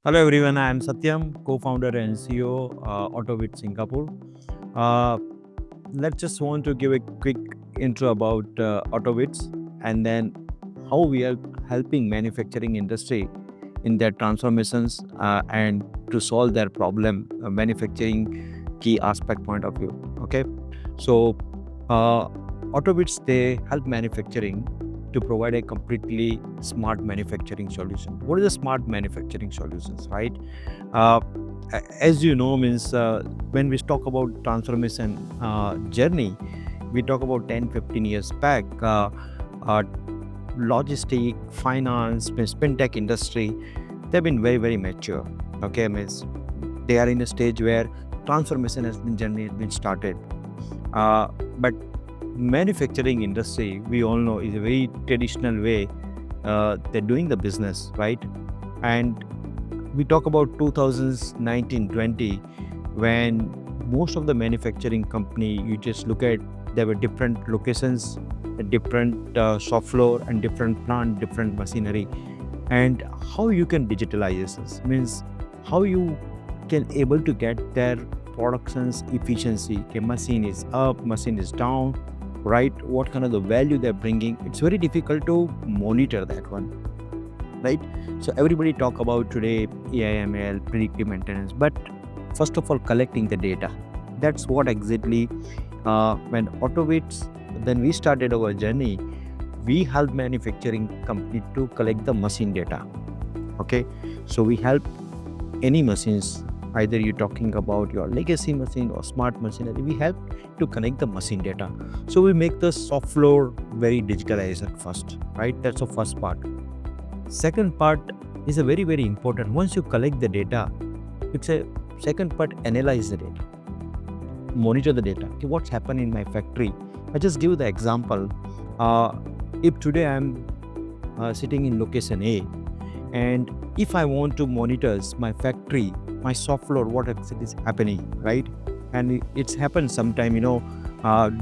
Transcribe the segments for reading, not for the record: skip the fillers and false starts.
Hello everyone, I am Satyam, co-founder and CEO Autobits Singapore. Uh, let's just want to give a quick intro about Autobits and then how we are helping manufacturing industry in their transformations and to solve their problem manufacturing key aspect point of view. Okay, so uh, Autobits they help manufacturing to provide a completely smart manufacturing solution. What is a smart manufacturing solutions, right? Uh, as you know, means when we talk about transformation journey, we talk about 10, 15 years back. Uh, Logistic, finance, means fintech industry, they've been very, very mature. Okay, means they are in a stage where transformation has been journey has been started. But manufacturing industry, we all know, is a very traditional way they're doing the business, right? And we talk about 2019-20 when most of the manufacturing company, you just look at, there were different locations, different shop floor and different plant, different machinery. And how you can digitalize this means how you can able to get their productions efficiency. Okay, machine is up, machine is down, right? What kind of the value they're bringing? It's very difficult to monitor that one, right? So everybody talk about today AIML, predictive maintenance, but first of all, collecting the data. That's what exactly when Autobits, then we started our journey. We help manufacturing company to collect the machine data. Okay, so we help any machines, either you're talking about your legacy machine or smart machinery, we help to connect the machine data. So we make the soft floor very digitalized at first, right? That's the first part. Second part is a very, very important. Once you collect the data, it's a second part, analyze the data, monitor the data. Okay, what's happened in my factory? I just give the example. If today I'm sitting in location A, and if I want to monitor my factory, my soft floor, what actually is happening, right? And it's happened sometime,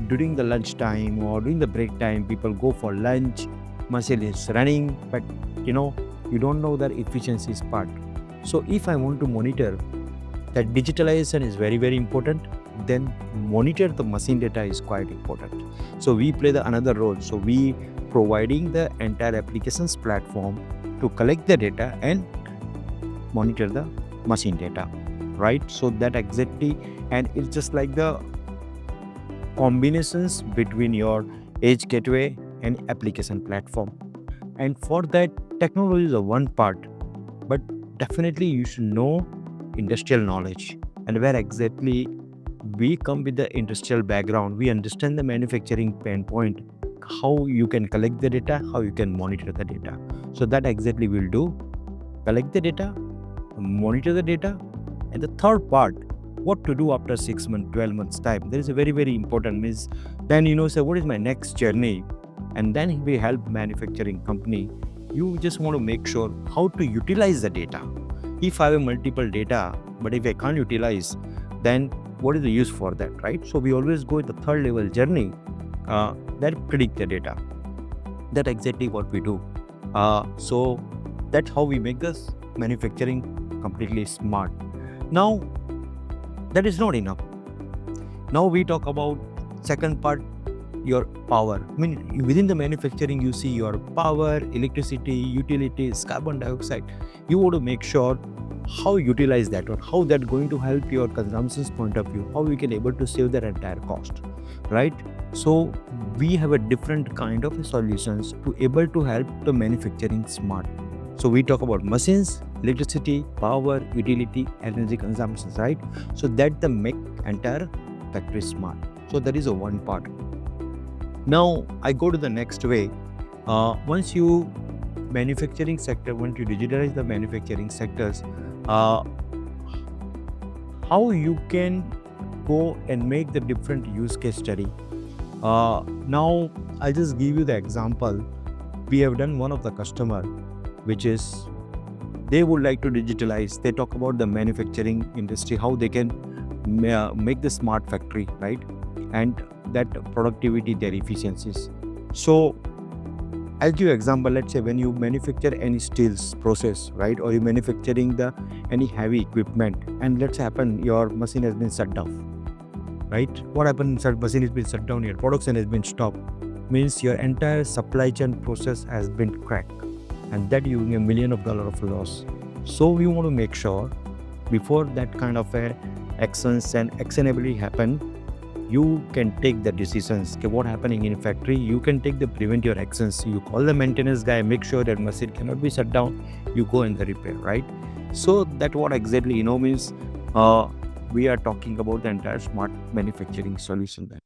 during the lunch time or during the break time, people go for lunch, machine is running, but you don't know the efficiency part. So if I want to monitor, that digitalization is very, very important. Then monitor the machine data is quite important. So we play the another role. So we providing the entire applications platform to collect the data and monitor the machine data, right? So that exactly, and it's just like the combinations between your edge gateway and application platform. And for that, technology is a one part, but definitely you should know industrial knowledge, and where exactly we come with the industrial background, we understand the manufacturing pain point, how you can collect the data, how you can monitor the data. So that exactly we'll do, collect the data, monitor the data. And the third part, what to do after 6 months, 12 months time. There is a very, very important means, then say what is my next journey, and then we help manufacturing company. You just want to make sure how to utilize the data. If I have multiple data, but if I can't utilize, then what is the use for that, right? So we always go with the third level journey that predict the data. That's exactly what we do. So that's how we make this manufacturing completely smart. Now, that is not enough. Now we talk about second part, your power. I mean, within the manufacturing, you see your power, electricity, utilities, carbon dioxide. You want to make sure how utilize that or how that going to help your consumption's point of view, how we can able to save that entire cost, right? So we have a different kind of solutions to able to help the manufacturing smart. So we talk about machines, electricity, power, utility, energy consumptions, right? So that the make entire factory smart. So that is a one part. Now I go to the next way. Once you manufacturing sector, once you digitalize the manufacturing sectors, how you can go and make the different use case study. Now I'll just give you the example. We have done one of the customer, which is they would like to digitalize. They talk about the manufacturing industry, how they can make the smart factory, right? And that productivity, their efficiencies. So I'll give you example. Let's say when you manufacture any steels process, right, or you manufacturing the any heavy equipment, and let's happen your machine has been shut down, right? What happened? Machine has been shut down. Your production has been stopped. Means your entire supply chain process has been cracked, and that you $1 million of loss. So we want to make sure before that kind of a actions and actionability happen, you can take the decisions. Okay, what happening in factory, you can take the prevent your actions. You call the maintenance guy, make sure that machine cannot be shut down. You go in the repair, right? So that what exactly means. We are talking about the entire smart manufacturing solution.